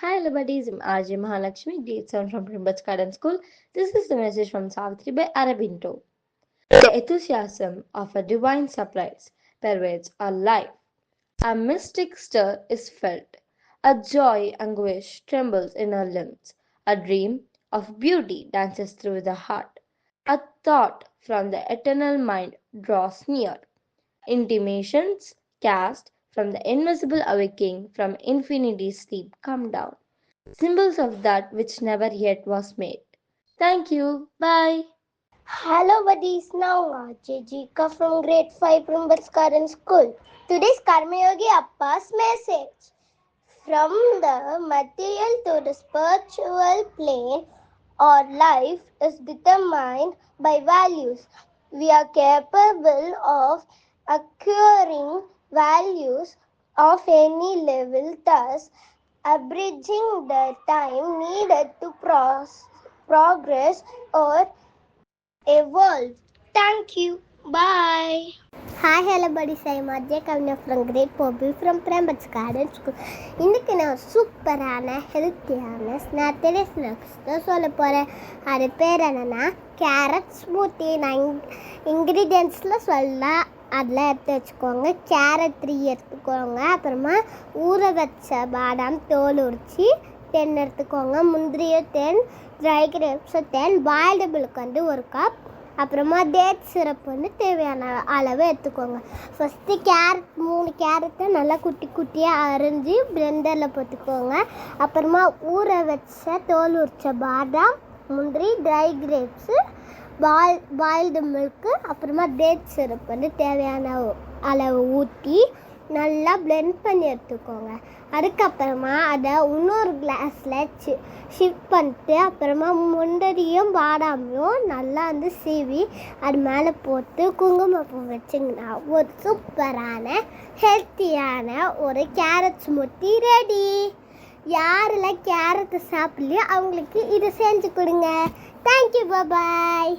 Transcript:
Hi, hello buddies. I'm RJ Mahalakshmi, grade 7 from Primbach Garden School. This is the message from Savitri by Arabindo. The enthusiasm of a divine surprise pervades our life. A mystic stir is felt. A joy anguish trembles in our limbs. A dream of beauty dances through the heart. A thought from the eternal mind draws near. Intimations cast from the invisible awaking from infinity's sleep come down. Symbols of that which never yet was made. Thank you. Bye. Hello buddies, now Jika from grade 5 from Garden School. Today's Karma Yogi Appa's message. From the material to the spiritual plane, our life is determined by values. We are capable of acquiring values of any level, thus abridging the time needed to progress or evolve. Thank you. Bye. Hi, hello buddies. I'm Ajay Kavina from grade 4 from Primbach Garden School. இன்னைக்கு நான் சூப்பரான ஹெல்த்தியான snacks தான் சொல்ல போகிறேன். அது பேர் என்னென்னா கேரட் ஸ்மூத்தி. நான் இன்க்ரீடியன்ட்ஸில் சொல்ல அதில் எடுத்து வச்சுக்கோங்க. கேரட் 3 எடுத்துக்கோங்க. அப்புறமா ஊற வச்ச பாதாம் தோல் உரிச்சி 10 எடுத்துக்கோங்க. முந்திரியும் 10, ட்ரை கிரேப்ஸ் 10, பாயில்டு மில்க் வந்து 1 கப். அப்புறமா டேட் சிரப் வந்து தேவையான அளவு எடுத்துக்கோங்க. ஃபஸ்ட்டு மூணு கேரட்டை நல்லா குட்டி குட்டியாக அரிஞ்சு பிளெண்டரில் போட்டுக்கோங்க. அப்புறமா ஊற வச்ச தோல் உரிச்ச பாதாம், முந்திரி, ட்ரை கிரேப்ஸு, பாயில்டு மில்க்கு, அப்புறமா டேட் சிரப் வந்து தேவையான அளவு ஊற்றி நல்லா பிளெண்ட் பண்ணி எடுத்துக்கோங்க. அதுக்கப்புறமா அதை இன்னொரு கிளாஸில் ஷிஃப்ட் பண்ணிட்டு அப்புறமா முந்திரியும் பாதாமையும் நல்லா வந்து சீவி அது மேலே போட்டு குங்குமப்பூ வச்சிங்கன்னா ஒரு சூப்பரான ஹெல்த்தியான ஒரு கேரட் ஸ்மூத்தி ரெடி. யாரெல்லாம் கேரட்டு சாப்பிட்லையோ அவங்களுக்கு இதை செஞ்சு கொடுங்க. தேங்க்யூ, பாய்.